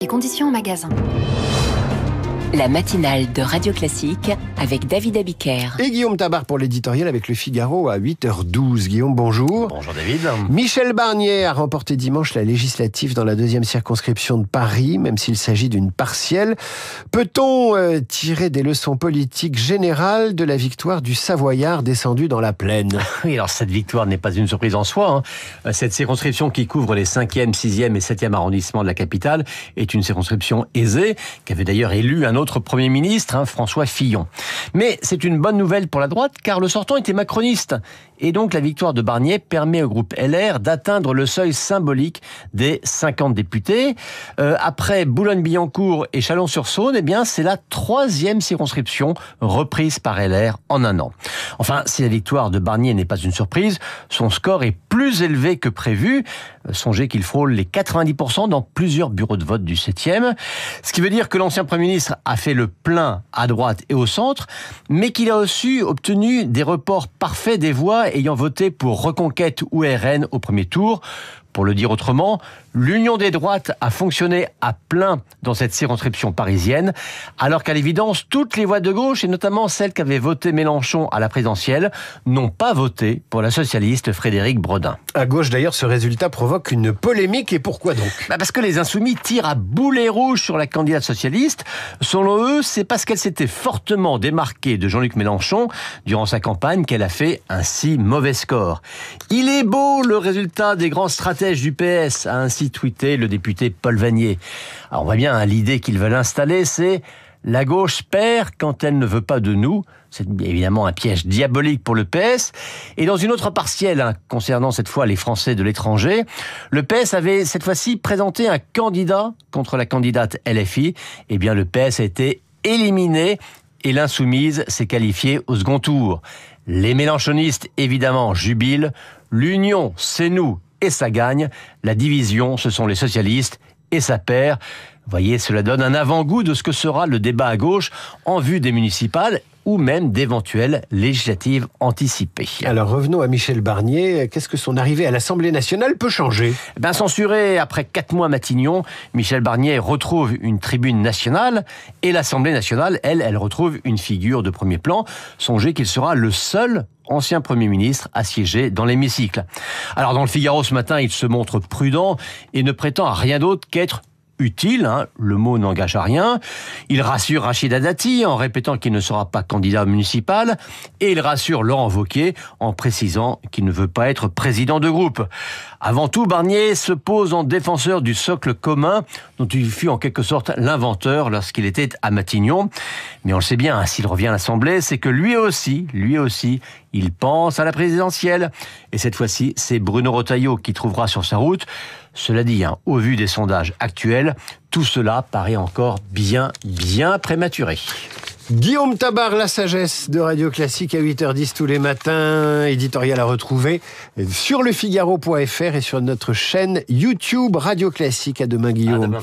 Les conditions en magasin. La matinale de Radio Classique avec David Abiker. Et Guillaume Tabar pour l'éditorial avec Le Figaro à 8h12. Guillaume, bonjour. Bonjour David. Michel Barnier a remporté dimanche la législative dans la 2e circonscription de Paris, même s'il s'agit d'une partielle. Peut-on tirer des leçons politiques générales de la victoire du Savoyard descendu dans la plaine ? Oui, alors cette victoire n'est pas une surprise en soi. Cette circonscription qui couvre les 5e, 6e et 7e arrondissements de la capitale est une circonscription aisée, qui avait d'ailleurs élu un autre Premier ministre, François Fillon. Mais c'est une bonne nouvelle pour la droite, car le sortant était macroniste. Et donc la victoire de Barnier permet au groupe LR d'atteindre le seuil symbolique des 50 députés. Après Boulogne-Billancourt et Chalon-sur-Saône, eh bien, c'est la 3e circonscription reprise par LR en un an. Enfin, si la victoire de Barnier n'est pas une surprise, son score est plus élevé que prévu. Songez qu'il frôle les 90% dans plusieurs bureaux de vote du 7e. Ce qui veut dire que l'ancien Premier ministre a fait le plein à droite et au centre, mais qu'il a aussi obtenu des reports parfaits des voix ayant voté pour Reconquête ou RN au premier tour. Pour le dire autrement, l'union des droites a fonctionné à plein dans cette circonscription parisienne, alors qu'à l'évidence, toutes les voix de gauche, et notamment celles qui avaient voté Mélenchon à la présidentielle, n'ont pas voté pour la socialiste Frédérique Bredin. À gauche, d'ailleurs, ce résultat provoque une polémique. Et pourquoi donc ? Parce que les Insoumis tirent à boulet rouge sur la candidate socialiste. Selon eux, c'est parce qu'elle s'était fortement démarquée de Jean-Luc Mélenchon durant sa campagne qu'elle a fait un si mauvais score. Il est beau le résultat des grands stratèges du PS, a ainsi tweeté le député Paul Vannier. Alors on voit bien, l'idée qu'ils veulent installer, c'est la gauche perd quand elle ne veut pas de nous. C'est évidemment un piège diabolique pour le PS. Et dans une autre partielle, concernant cette fois les Français de l'étranger, le PS avait cette fois-ci présenté un candidat contre la candidate LFI. Eh bien, le PS a été éliminé et l'insoumise s'est qualifiée au second tour. Les mélenchonistes, évidemment, jubilent. L'union, c'est nous. Et ça gagne. La division, ce sont les socialistes, et ça perd. Vous voyez, cela donne un avant-goût de ce que sera le débat à gauche en vue des municipales ou même d'éventuelles législatives anticipées. Alors revenons à Michel Barnier. Qu'est-ce que son arrivée à l'Assemblée nationale peut changer ? Censuré après 4 mois à Matignon, Michel Barnier retrouve une tribune nationale et l'Assemblée nationale, elle retrouve une figure de premier plan. Songez qu'il sera le seul ancien Premier ministre à siéger dans l'hémicycle. Alors dans le Figaro ce matin, il se montre prudent et ne prétend à rien d'autre qu'être utile, le mot n'engage à rien. Il rassure Rachida Dati en répétant qu'il ne sera pas candidat municipal et il rassure Laurent Wauquiez en précisant qu'il ne veut pas être président de groupe. Avant tout, Barnier se pose en défenseur du socle commun dont il fut en quelque sorte l'inventeur lorsqu'il était à Matignon. Mais on le sait bien, s'il revient à l'Assemblée, c'est que lui aussi, il pense à la présidentielle. Et cette fois-ci, c'est Bruno Retailleau qui trouvera sur sa route. Cela dit, au vu des sondages actuels, tout cela paraît encore bien prématuré. Guillaume Tabar, la sagesse de Radio Classique à 8h10 tous les matins. Éditorial à retrouver sur lefigaro.fr et sur notre chaîne YouTube Radio Classique. À demain, Guillaume.